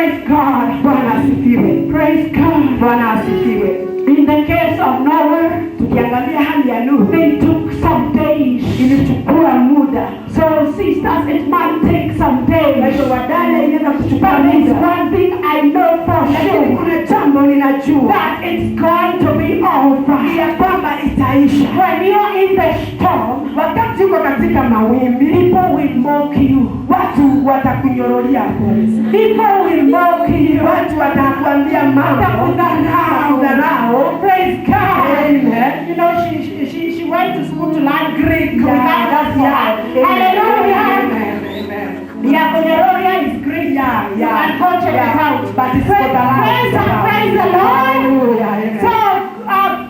Praise God. Bwana asifiwe. Praise God. Bwana asifiwe. In the case of Noah, tukiangalia hali ya Nuhu, they took some days. ilichukua muda. So sisters, it might take some days. Kwa hiyo wadada inaweza kuchukua But it's muda. one thing I know for Lakini sure, kuna jambo ninajua that it's going to be over. ya kwamba itaisha. When you're in the storm, Wakati uko katika mawimbi, people will mock you. watu watakunyorolia pole. People will mock you. Watu watakuambia mambo, Watakudharau. Praise God. Amen. You know, she went to school to learn Greek. Yeah, that's right. Hallelujah. Amen. Amen. Yeah, Konya is Greek. Yeah. And go check it out. But it's Praise the Lord. Hallelujah. Amen. So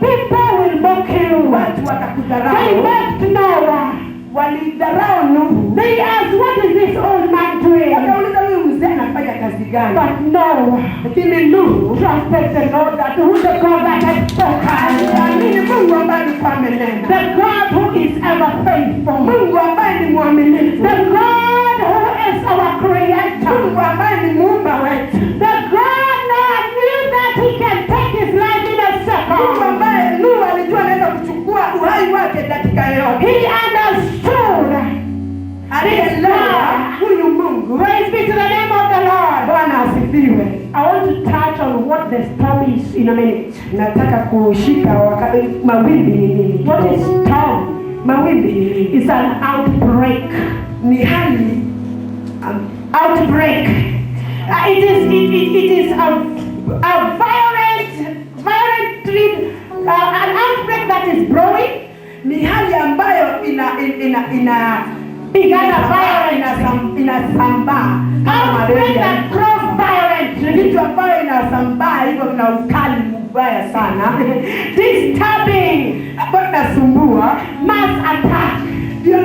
people will mock you. Watu They watakudharau. mocked Noah. Walidharau Nuhu. They asked, what is this old man doing? Wakauliza huyu mzee anafanya kazi gani? But Noah Lakini Nuhu trusted the Lord, that who the God that had spoken. aliamini Mungu ambaye alikuwa amenena. The God who is ever faithful. Mungu ambaye ni mwaminifu. The God who is our creator. Mungu ambaye ni muumba wetu. The God Noah knew that he can take his life in a Mungu second. ambaye Nuhu alijua anaweza kuchukua uhai wake dakika yoyote. He understood. Alielewa huyu Mungu. Praise be to the name of the Lord. Bwana asifiwe. I want to touch on what the storm is in a minute. Nataka kushika mawimbi ni nini? What is storm? Mawimbi ni nini? It's an outbreak. Ni hali Outbreak. It is a violent an outbreak that is brewing. ni hali ambayo inasambaa kama malaria. Kitu ambayo inasambaa hivyo na ukali mbaya sana. Disturbing, ambayo inasumbua, mass attack. ndio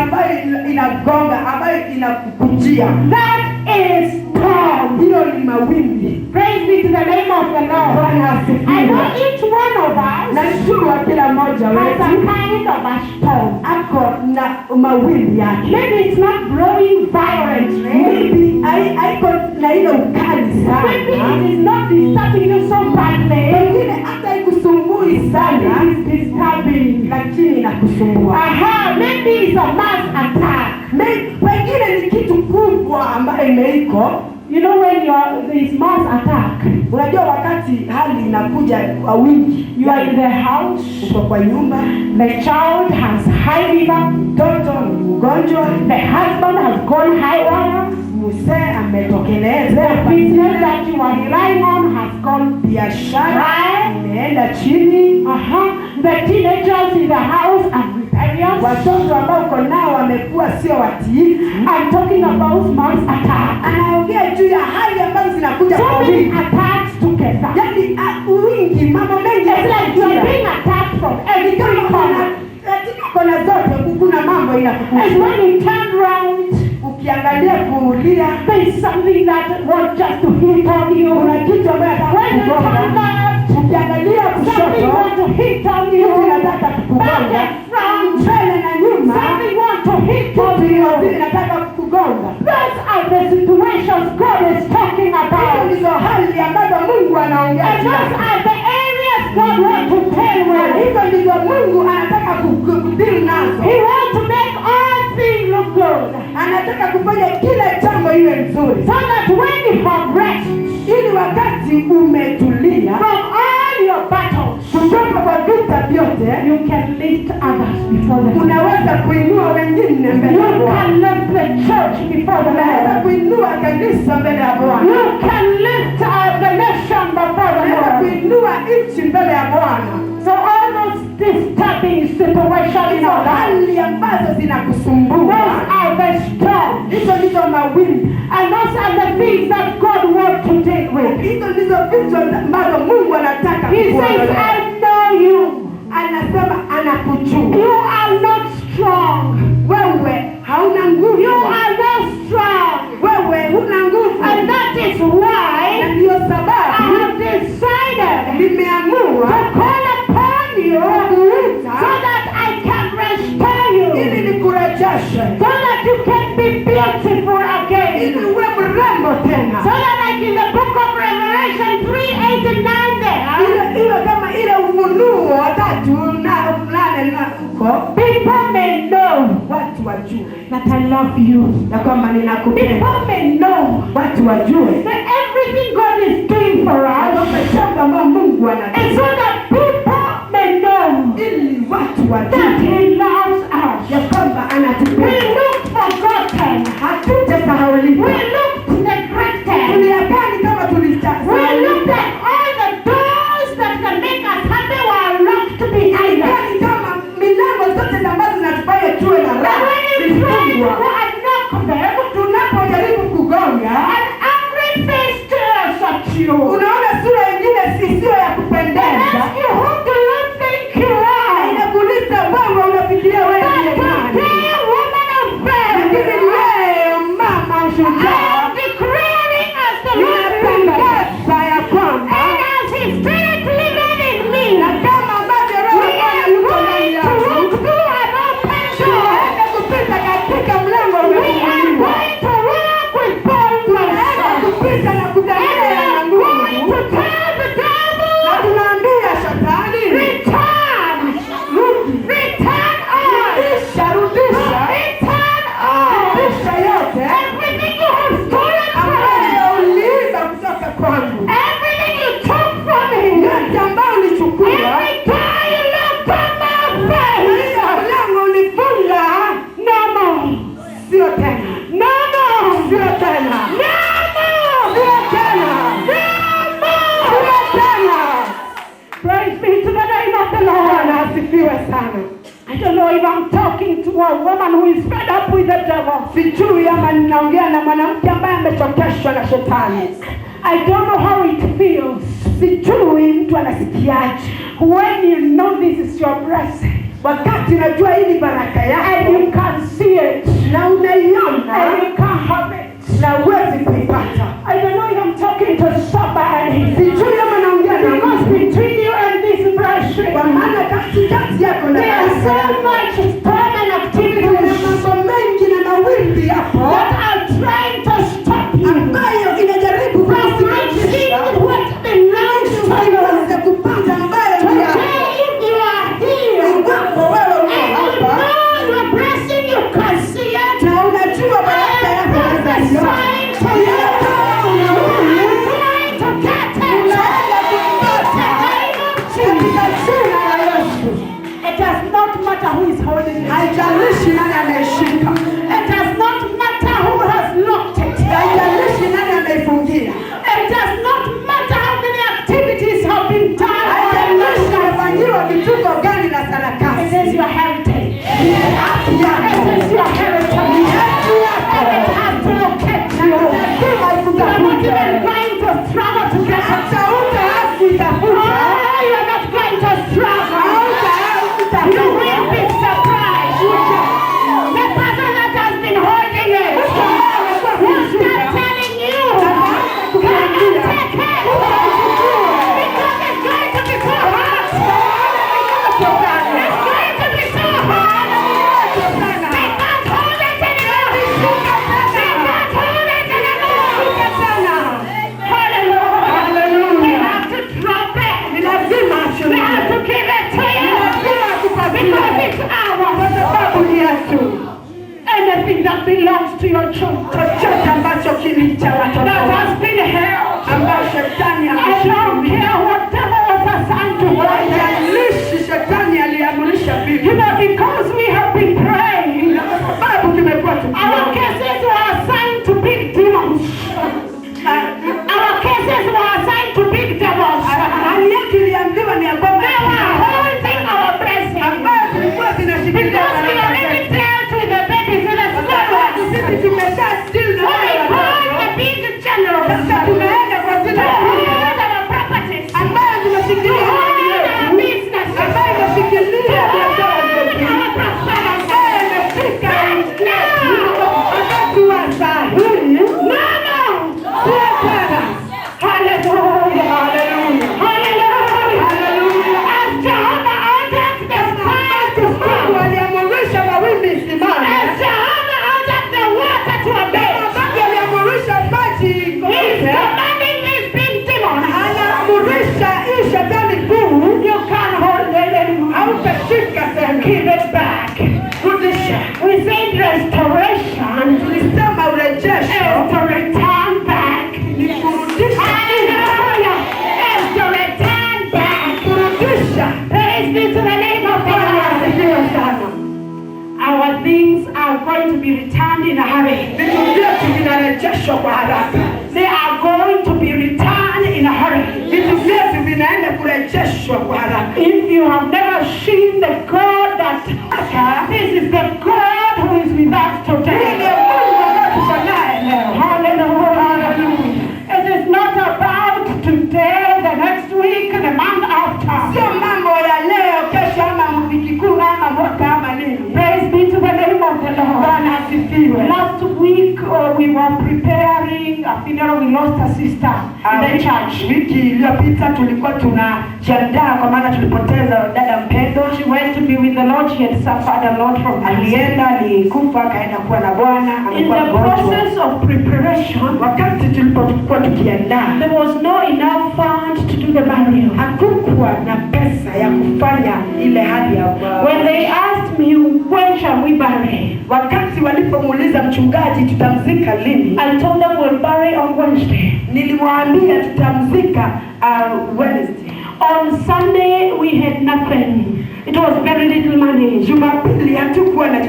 ambayo inagonga, ambayo inakukujia. That is storm. Hiyo ni mawimbi. Praise be to the name of the Lord. Bwana asifiwe. I know each one of us Najua kila mmoja has a wetu kind of a storm. ako na mawimbi yake. Maybe it's not growing violently. Maybe haiko na ile ukali Maybe sana. it is not disturbing you so badly. Pengine hata ikusumbui sana, It is disturbing. lakini inakusumbua. Aha, maybe it's a mass attack. Pengine ni kitu kubwa ambayo imeiko. You know when there is mass attack, Unajua wakati hali inakuja kwa wingi, you are in the house, uko kwa nyumba, the child has high fever, mtoto ni mgonjwa, the husband has gone high wire, mzee ametokeleza, the business that you are relying on has gone biashara right. imeenda chini. The teenagers in the house are rebellious. Watoto ambao uko nao wamekuwa sio watiifu. I'm talking about mass attack. Anaongea juu ya hali ambazo zinakuja So kwa many wingi. attacks together. Yaani wingi, mambo mengi. It's like you are being attacked from every corner. Katika kona zote kuna mambo And inakukuta. when you turn round, Ukiangalia kulia, there is something that wants just to hit on you. kuna kitu ambacho When you turn left, ukiangalia something kushoto, wants to hit on you. kitu inataka Back kukugonga. and front, Mbele na nyuma, something wants to hit on kitu you. inataka kukugonga. Those are the situations God is talking Hizo about. ndizo hali ambazo Mungu anaongea And juu those yake. are the areas God wants to deal with. Hizo ndizo Mungu anataka kudili nazo. He wants to make all things look good. Anataka kufanya kila jambo iwe nzuri, So that when you have rest ili wakati umetulia from all your battles, kutoka kwa vita vyote, you can lift others before the Lord. unaweza kuinua wengine mbele ya You Bwana. can lift the church before the Unaweza Lord. kuinua kanisa mbele ya Bwana. You can lift the nation before the Unaweza Lord. kuinua nchi mbele ya Bwana. So all those disturbing situations in Hizo our life, hali ambazo those zinakusumbua, are the storms. hizo ndizo mawimbi, And those are the things that God wants to deal with. hizo ndizo vitu ambazo Mungu anataka He says, kuondoa. I know you. Anasema anakujua You are not strong. wewe, hauna nguvu. You are not strong. Wewe huna nguvu, And that is na why ndiyo I sababu have decided nimeamua to call upon you so that I can restore you, ili nikurejeshe, so that you can be beautiful again, ili uwe mrembo tena, so that I like in the book of Revelation 3:8 and 9 there. Iwe kama ile Ufunuo 3:8 na uko. People may know Watu wajue that I love you. na kwamba ninakupenda. People may know Watu wajue that everything God is doing for us kwamba Mungu is so that people may know ili watu that wajue He loves us. ya kwamba We anatupenda. look forgotten. Hatutasahauliwa. We look neglected. Tuliakani kama We tulisahauliwa. look like all the doors that can make us happy were locked behind us. Yaani kama milango zote ambazo zinatufanya tuwe na But raha when you try to zilifungwa. go and knock them, Tunapojaribu kugonga, an angry face stares at you. unaona sura ingine sio ya And kupendeza. ask you, who do you think you Na are? inakuuliza wewe unafikiria wewe But ni nani? today, woman of Lakini faith, leo mama I shujaa am declaring as the Lord liveth, inatangaza ya kwamba and as His Spirit liveth in me, na kama ambavyo Roho we Bwana are yuko ndani going to yangu, walk through an open door. tunaenda kupita katika mlango We are uliofunguliwa. going to walk with Tunaenda boldness. kupita na And kutembea we na are nguvu. going to tell the Na devil, tunaambia shetani, return, return all, rudisha return all, rudisha yote everything you have stolen from me, ambayo uliiba kutoka kwangu, everything you took from me, yote ambayo ulichukua, every door you locked on my na face, hiyo mlango ulifunga, no more, sio tena, no more, sio tena, no more, sio tena, no sio more. tena. Praise be to the name of the Lord. Bwana asifiwe sana. I don't know if I'm talking to a woman who is fed up with the devil. Sijui ama ninaongea na mwanamke ambaye amechokeshwa na shetani. I don't know how it feels Sijui mtu anasikiaje when you know this is your blessing wakati unajua hii ni baraka and yako you can see it na and unaiona you can't have it. na uwezi kuipata. I don't know if I'm talking to somebody. Sijui ama naongea na Because mtu, between you and this blessing, kwa maana katikati yako na there is baraka so yako much storm and kuna activities mambo mengi na mawimbi hapo that are trying to stop you ambayo inajaribu from receiving kukusimamisha what belongs to you. uweze kupata ambayo ni yako. Today, if you are here Iwapo wewe uko and you hapa know your blessing, you can see it. na unajua baraka yako That's a unaiona, sign to you. You are trying to get it. unaenda kupata katika jina la Yesu. It does not matter who is holding it. Haijalishi nani ameshika, It does not matter who has locked it. haijalishi nani ameifungia, It does not matter how many activities have been done. haijalishi amefanyiwa vituko gani na It sarakasi. is your heritage. Ni haki yako, It is your heritage. ni haki And it yako, has to locate you. lazima You are not ikutafute. even going to struggle to get it. Hata hutakuitafuta, Oh, you are not going to struggle. You will be surprised. The person that has been holding it will start telling you, "Can you take it?" Because it's going to be so hard. It's going to be so hard. They can't hold it anymore. They can't hold it anymore. Hallelujah. They have to drop it. ni lazima They have to give it to you. Because it's ours. sababu ni yetu. Anything that belongs to your children Chochote ambacho kini cha watoto that wako, has been held, ambayo shetani I don't ameshikilia, care what devil was assigned to hold it. haijalishi shetani aliamrisha vipi, You know, because we have been praying, na kwa sababu tumekuwa our tukiomba, cases were assigned to big demons. Our cases were assigned to big devils. hali yake iliambiwa ni ya kwamba They were holding our blessing. ambayo tulikuwa tunashikilia Because we baraka already zetu. dealt with the babies in the Kwa sababu school. sisi tumesha deal na So we wale called the watoto. big generals. Sasa tunaenda kwa To zile hold our properties. ambayo tumeshikilia mali yetu, ambayo imeshikilia biashara zetu, ambayo imefika wakati wa saa hii. Sio tena. Haleluya, haleluya, haleluya. Mungu aliamrisha mawimbi isimame. said restoration. Tulisema urejesho Is to return back. ni kurudisha. Hallelujah. Is to return back. Kurudisha. Praise be to the name of the Lord. Our things are going to be returned in a hurry. Vitu vyetu vinarejeshwa kwa haraka. They are going to be returned in a hurry. Vitu vyetu vinaenda kurejeshwa kwa haraka. If you have never seen the God that this is the God who is with us today. Hallelujah. It is not about today, the next week, the month after. Sio mambo ya leo, kesho ama wiki kuu ama mwaka ama nini. Praise be to the name of the Lord. Bwana asifiwe. Last week we were preparing a funeral. We lost a sister in the church. Wiki iliyopita tulikuwa tunajiandaa kwa maana tulipoteza dada mpendwa. She went to be with the Lord. She had suffered a lot from alienda, alikufa, akaenda kuwa na Bwana. In the process of preparation, wakati tulipokuwa tukiandaa, there was no enough fund to do the burial. Hakukuwa na pesa ya kufanya ile hali ya when they asked me when shall we bury, wakati walipomuuliza mchungaji tutamzika lini, I told them we'll bury on Wednesday. Nilimwambia tutamzika Wednesday. On Sunday we had nothing. It was very little money. Jumapili hatukuwa na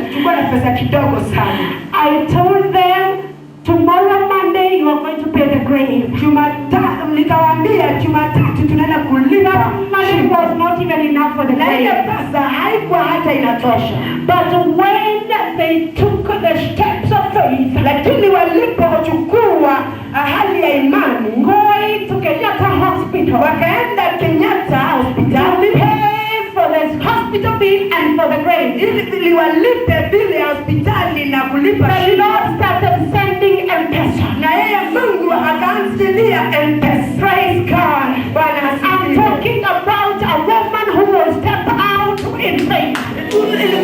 pesa kidogo sana. I told them tomorrow Monday you are going to pay the grave. Nikawaambia Jumatatu tunaenda kulipa. Money was not even enough for the grave. Na pesa haikuwa hata inatosha. But when they took the steps of faith, lakini walipochukua hali ya imani, going to Kenyatta Hospital, wakaenda Kenyatta Hospital, pay for the hospital bill and for the grave, ili walipe bili ya hospitali na kulipa. The Lord started sending M-Pesa. Na yeye Mungu akaanzilia M-Pesa. Praise God. Bwana asifiwe. I'm talking about a woman who will step out in faith.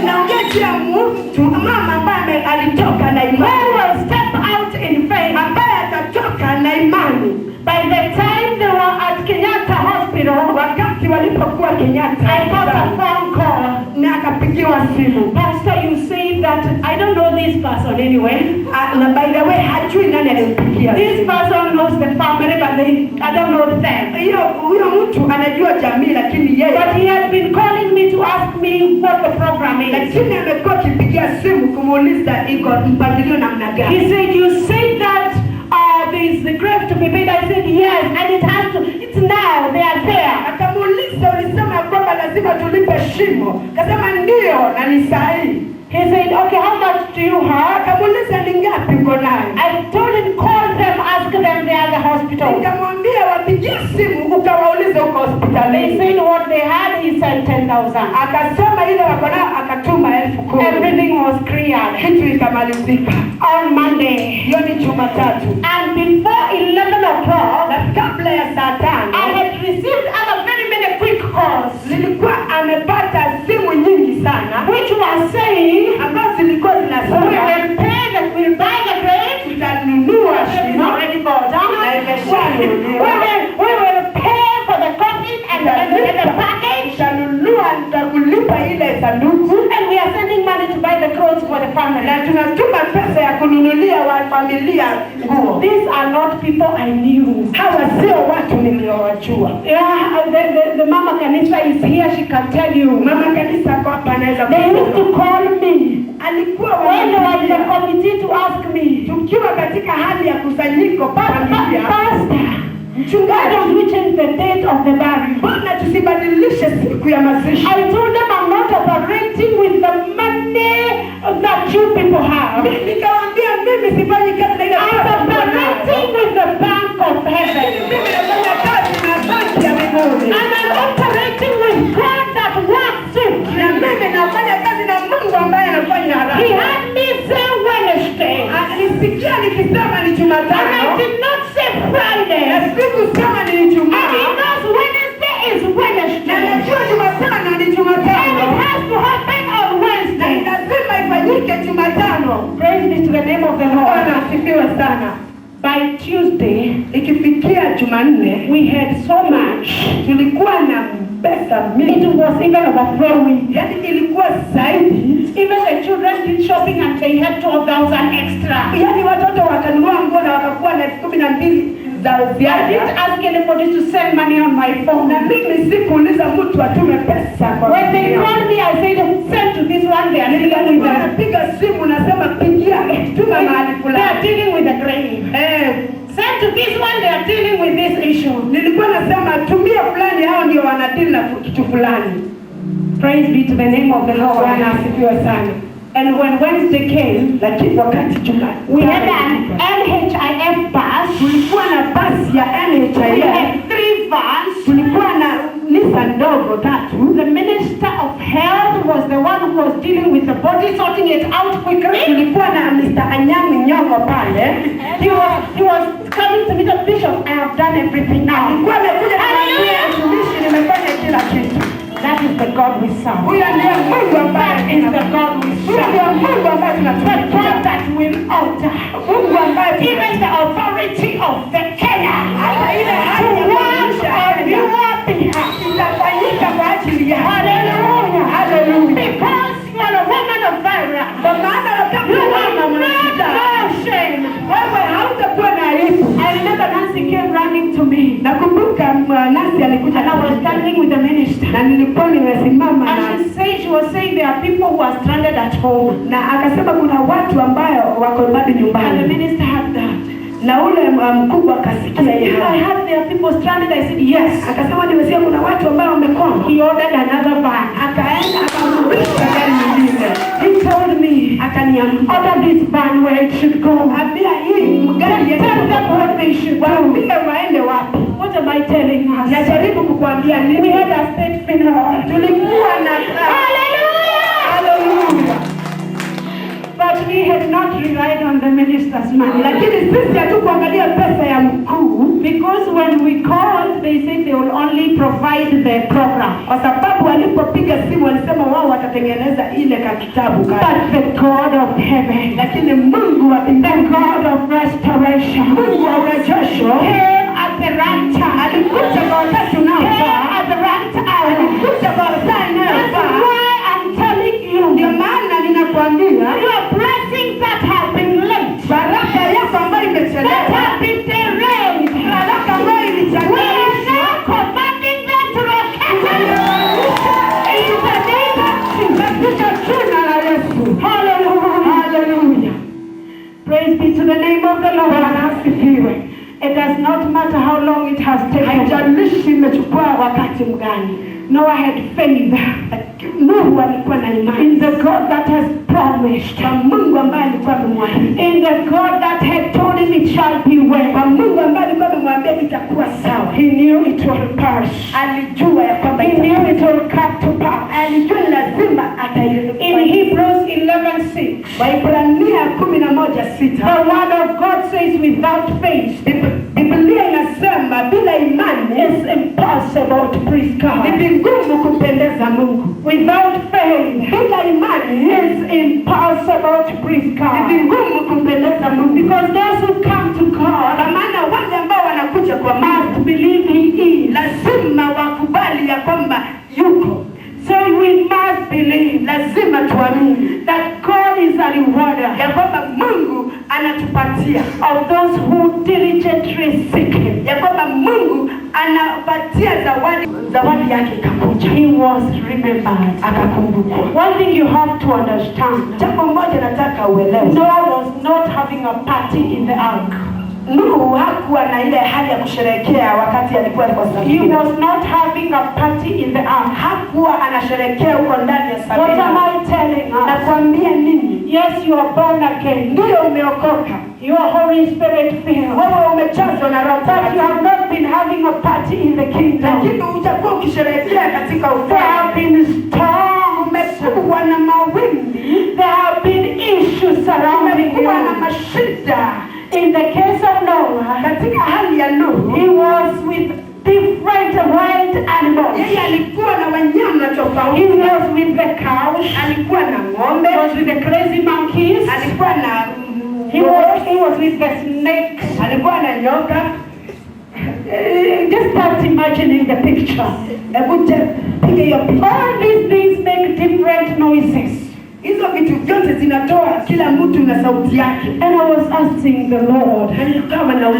Naongea mtu mama ambaye alitoka na imani. Who will step out in faith. Ambaye atatoka na imani. By the time they were at Kenyatta Hospital, wakati walipokuwa Kenyatta, I got a phone call. Na akapigiwa simu. Pastor, you say that I don't know this person anyway. Na by the way, hajui nani alimpigia. This person knows the family, but I don't know them. Huyo mtu anajua jamii lakini yeye. But he had been calling me to ask me what the program is. Lakini amekuwa akipigia simu kumuuliza iko mpangilio namna gani. He said, you said that there is the grave to be paid. I said, yes, and it's now, they are there. Akamuuliza, ulisema kwamba lazima tulipe shimo. Akasema ndio na ni sahihi. He said, okay, how much do you have? Akamuuliza ni ngapi uko nayo? I told him, call them, ask them, they are the hospital. Nikamwambia wapigie simu ukawaulize uko hospitali. They said what they had, he sent 10,000. Akasema ile wako nayo akatuma 10,000. Everything was cleared. Kitu ikamalizika. On Monday. Hiyo ni Jumatatu. And before 11 o'clock, na kabla ya saa 5, I had received other very many quick calls. Nilikuwa amepata simu nyingi sana, which was saying, ambazo zilikuwa zinasema we'll buy the grave, tutanunua shimo, already bought, na imeshanunuliwa. We will pay for the coffin and the package, tutanunua nitakulipa ile sanduku, and we are sending money to buy the clothes for the family. Na tunatuma pesa ya kununulia wa familia nguo. These are not people I knew. Hawa sio watu niliowajua. Yeah, the mama kanisa is here, she can tell you. Mama kanisa kwa hapa anaweza They used to call me. Alikuwa when they were in the committee to ask me. Tukiwa katika hali ya kusanyiko familia. Pastor, mchungaji, we change the date of the burial. Bwana tusibadilishe siku ya mazishi. I told them I'm not operating with the money that you people have. Nikawaambia mimi sifanyi kazi na ile I'm operating with the bank of heaven. Mimi nafanya kazi na banki ya mbinguni. And I'm operating with God that works it. Na mimi nafanya kazi na Mungu ambaye anafanya haraka. He had me say Wednesday. Alisikia nikisema ni Jumatano. And I did not say Friday. Na sikusema ni Ijumaa. And he knows Wednesday is Wednesday. Na najua Jumatano ni Jumatano. And it has to happen on Wednesday. Na lazima ifanyike Jumatano. Praise be to the name of the Lord. Bwana asifiwe sana. By Tuesday, ikifikia Jumanne, we had so much. Tulikuwa na pesa mingi. It was even overflowing. Yaani ilikuwa zaidi. Even the children did shopping and they had 12,000 extra. Yaani watoto wakanunua nguo na wakakuwa na 12,000 za I ziada. didn't ask anybody to send money on my phone. Na mimi sikuuliza mtu atume pesa kwa When they called me, I said, send to this one, they are dealing with the, napiga simu nasema pigia tuma mahali they fulani. are dealing with the grave. Send to this one, they are dealing with this issue. Nilikuwa nasema tumia fulani, hao ndio wanadili na kitu fulani. Praise be to the name of the Lord. Bwana asifiwe sana. And when Wednesday came, Lakini wakati we had an NHIF bus. tulikuwa na basi ya We NHIF, had 3 vans. tulikuwa na Nissan ndogo 3. The Minister of Health was the one who was dealing with the body, sorting it out quickly. Tulikuwa na Mr. Anyang' Nyong'o pale. He was coming to me, the Bishop, I have done everything now. Alikuwa amekuja kumwambia mtumishi, nimefanya kila kitu. That is the God we serve. Huyo ndiye Mungu ambaye That is the God we Huyo serve. ndiye Mungu ambaye The tunatumikia. God that will alter Mungu ambaye even the authority of the Kenya hata ile to hali ya work maisha on your behalf. itafanyika kwa ajili ya Hallelujah. Hallelujah. Because you are a woman of valor. Kwa maana wakati You mama will not mwanashida, know shame. wewe hautakuwa na aibu. I remember Nancy came running to me. Nakumbuka Nancy alikuja And I was standing with the minister. na nilikuwa nimesimama And she was saying there are people who are stranded at home. na akasema kuna watu ambayo wako bado And the nyumbani, minister had that. na ule mkubwa akasikia If I yeye. had there are people stranded, I said yes. Akasema nimesikia kuna watu ambao wamekwama. He ordered another van. Akaenda akamrudisha gari nyingine, He told me, akaniambia order this van where it should go. ambia hii gari Tell them what they should do. waambie waende wapi. What am I telling us? Najaribu kukuambia We nini? had a state funeral. Tulikuwa na Hallelujah! Hallelujah. But we had not relied on the minister's money. Lakini sisi hatukuangalia pesa ya mkuu, Because when we called, they said they will only provide the program. kwa sababu walipopiga simu walisema wao watatengeneza ile ka kitabu ka. But the God of heaven, Lakini Mungu wa the mbinguni, God of restoration, Mungu wa urejesho came at the right time. alikuja kwa wakati Came unaofaa, at the right hour. alikuja kwa wakati That's unaofaa. why I'm telling you, Ndio maana ninakwambia your blessings that have been late, baraka yako ambayo that imechelewa, have been derailed, baraka ambayo we are ilicheleweshwa, now commanding them to locate us. In the name of Jesus. katika jina la Yesu. Hallelujah. Hallelujah. Praise be to the name of the Lord. Bwana asifiwe. It does not matter how long it has taken. Haijalishi imechukua wakati mgani. Noah had faith Nuhu alikuwa na imani in the God that has promised, kwa Mungu ambaye alikuwa amemwahidi, in the God that had told him it shall be well. kwa Mungu ambaye alikuwa amemwambia itakuwa sawa. He knew it will pass. Alijua ya kwamba He knew it will come to pass. alijua lazima In ataifanya. Hebrews 11:6, Waibrania 11:6 the word of God says without faith Biblia inasema bila imani it's impossible to please God. ni vigumu kumpendeza Mungu. Without faith Bila imani it's impossible to please ni God. vigumu kumpendeza Mungu, Because those who come to God kwa maana wale ambao wanakuja kwa Mungu must believe He is. lazima wakubali ya kwamba yuko. So we must believe Lazima tuamini that God is a rewarder ya kwamba Mungu anatupatia, of those who diligently seek Him. ya kwamba Mungu anapatia zawadi yake ikakuja, He was remembered. akakumbukwa. One thing you have to understand, Jambo moja nataka uelewe, Noah was not having a party in the ark. Nuhu hakuwa na ile hali ya kusherehekea wakati alikuwa kwa He safina. was not having a party in the ark. Hakuwa anasherehekea huko ndani ya What am safina. I telling us? Nakwambia nini? Yes, you are born again. Ndio umeokoka, You are Holy Spirit filled. wewe umechazwa na Roho But you Mtakatifu, have not been having a party in the kingdom. lakini utakuwa ukisherehekea katika There ufalme. have been storms. Umekuwa na mawimbi, There have been issues surrounding umekuwa na you. mashida. In the case of Noah, Katika hali ya Nuhu, he was with different wild animals. yeye alikuwa na wanyama He tofauti. was with the cows. Alikuwa na ng'ombe, He was with the crazy monkeys. alikuwa na He was with the snakes. alikuwa na nyoka. Just start imagining the picture. Hebu piga hiyo picha. All these things make different noises. Hizo vitu vyote zinatoa, kila mtu na sauti yake. And I was asking the Lord,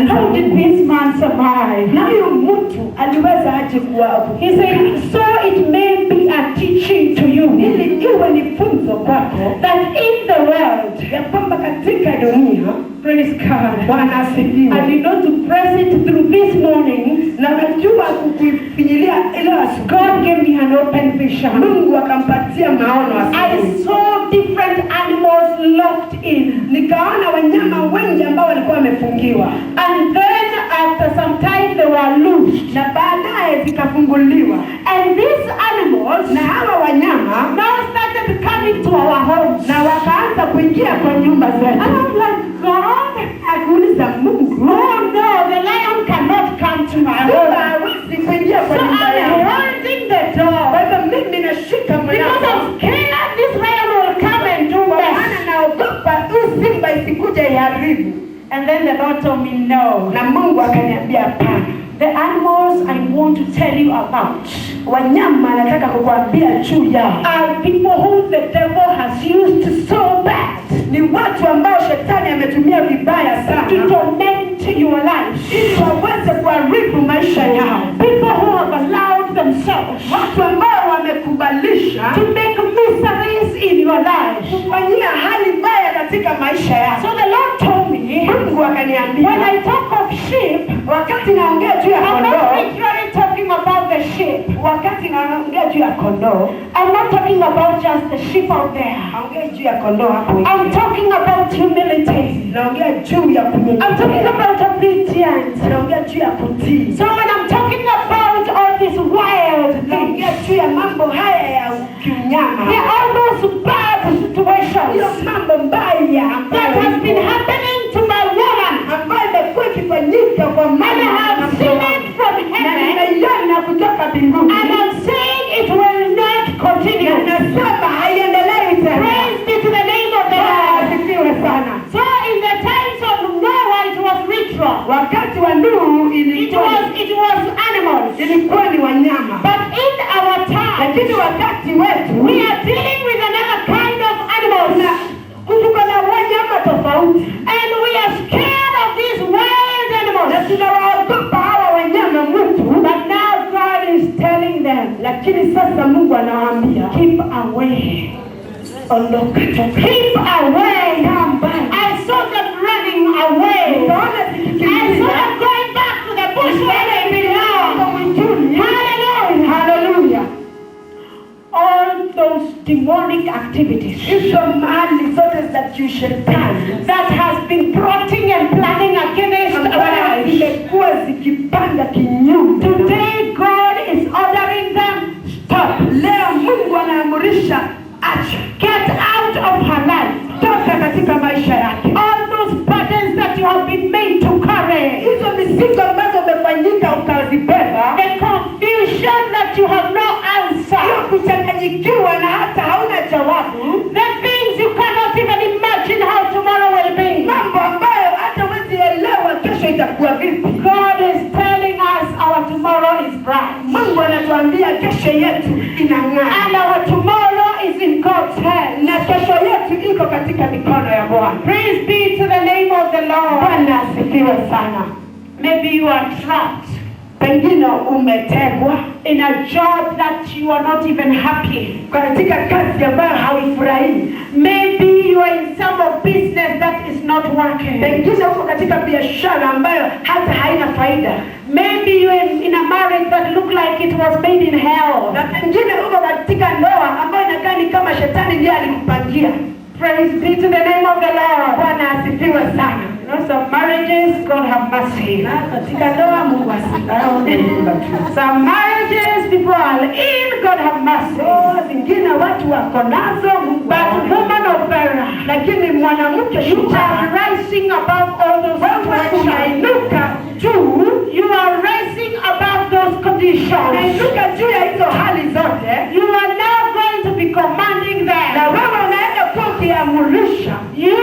how did this man survive? Na huyo mtu aliweza aje kuwa hapo? He said, so it may be a teaching to you, ili iwe ni funzo kwako, that in the world, ya kwamba katika dunia, praise God, Bwana asifiwe. I did not to press it through this morning, na najua kukufinyilia ila God gave me an open vision. Mungu akampatia maono I saw different animals locked in. Nikaona wanyama wengi ambao walikuwa wamefungiwa. And then after some time they were loosed. Na baadaye zikafunguliwa. And these animals, na hawa wanyama, now started coming to our homes. Na wakaanza kuingia kwa nyumba zetu. And I'm like, God, akuuliza Mungu, oh no, the lion cannot come to my home. Hawezi kuingia kwa So nyumba yangu. I'm holding the door. Kwa hivyo mimi nashika mlango. Because I'm scared this lion will come and do Maana mess. naogopa huu simba isikuje iharibu. And then the Lord told me no. Na Mungu akaniambia hapana. The animals I want to tell you about, wanyama nataka kukuambia juu yao, are people who the devil has used so bad. Ni watu ambao shetani ametumia vibaya sana to torment your life, ili waweze kuharibu maisha yao. People who have allowed themselves, watu ambao wamekubalisha to make miseries in your life, kufanyia hali mbaya katika maisha yao. So the Lord told me, Mungu akaniambia, when I talk of sheep, wakati naongea juu ya kondoo, I'm not literally talking about the sheep. Wakati naongea juu ya kondoo, I'm not talking about just the sheep out there. Naongea juu ya kondoo hapo. I'm talking about humility. Naongea juu ya kunyenyekea. I'm talking about obedience. Naongea juu ya kutii. So when I'm talking about all these wild things, naongea juu ya mambo haya ya kiunyama. There are all those bad situations. Hiyo mambo mbaya that has been happening to my woman, ambayo imekuwa ikifanyika kwa mama. And I have seen it from heaven. Na nimeiona kutoka mbinguni. And I'm saying it will not continue. Na nasema haiendelei tena. Praise be to the name of the Lord. Asifiwe sana. So in the times of Noah it was ritual. Wakati wa Nuhu it was animals. Ilikuwa ni wanyama. But in our time, lakini wakati wetu, we are dealing with another kind of animals. Na tuko na wanyama tofauti. And we are scared of these wild animals. Na tunawaogopa hawa wanyama mwitu. But now God is telling them, lakini sasa Mungu anawaambia, keep away. Ondoka. Keep away. Come back. I saw them running away. I saw them going back to the bush where they belong. Hallelujah. Hallelujah. All those demonic activities, hizo mahali zote za kishetani that has been plotting and planning against our lives, zimekuwa zikipanga kinyume. Today God is ordering them, stop. Leo Mungu anaamrisha, acha. Get out of her life. Toka katika maisha yake. All those burdens that you have been made to carry, hizo mizigo ambazo umefanyika ukazibeba, the confusion that you have no answer, hiyo kuchanganyikiwa na hata hauna jawabu, the things you cannot even imagine how tomorrow will be, mambo ambayo hata huwezi elewa kesho itakuwa vipi. God is telling us our tomorrow is bright. Mungu anatuambia kesho yetu inang'aa. And our tomorrow is in God's hands. Na kesho yetu iko katika mikono ya Bwana. Praise be to the name of the Lord. Bwana asifiwe sana. Maybe you are trapped. Pengine umetegwa in a job that you are not even happy. Katika kazi ambayo haifurahi. Maybe you are in some of business that is not working. Pengine uko katika biashara ambayo hata haina faida. Maybe you are in a marriage that look like it was made in hell. Na pengine uko katika ndoa ambayo inakaa ni kama shetani ndiye alikupangia. Praise be to the name of the Lord. Bwana asifiwe sana. Some marriages, God have mercy. Katika ndoa Mungu asifiwe. Some marriages people are in, God have mercy. Zingine watu wako nazo, but woman of valor, lakini mwanamke you are rising above all those situations. Unainuka juu, you are rising above those conditions. Unainuka juu ya hizo hali zote. You are now going to be commanding them. Na wewe unaenda kuwa ukiamrisha. You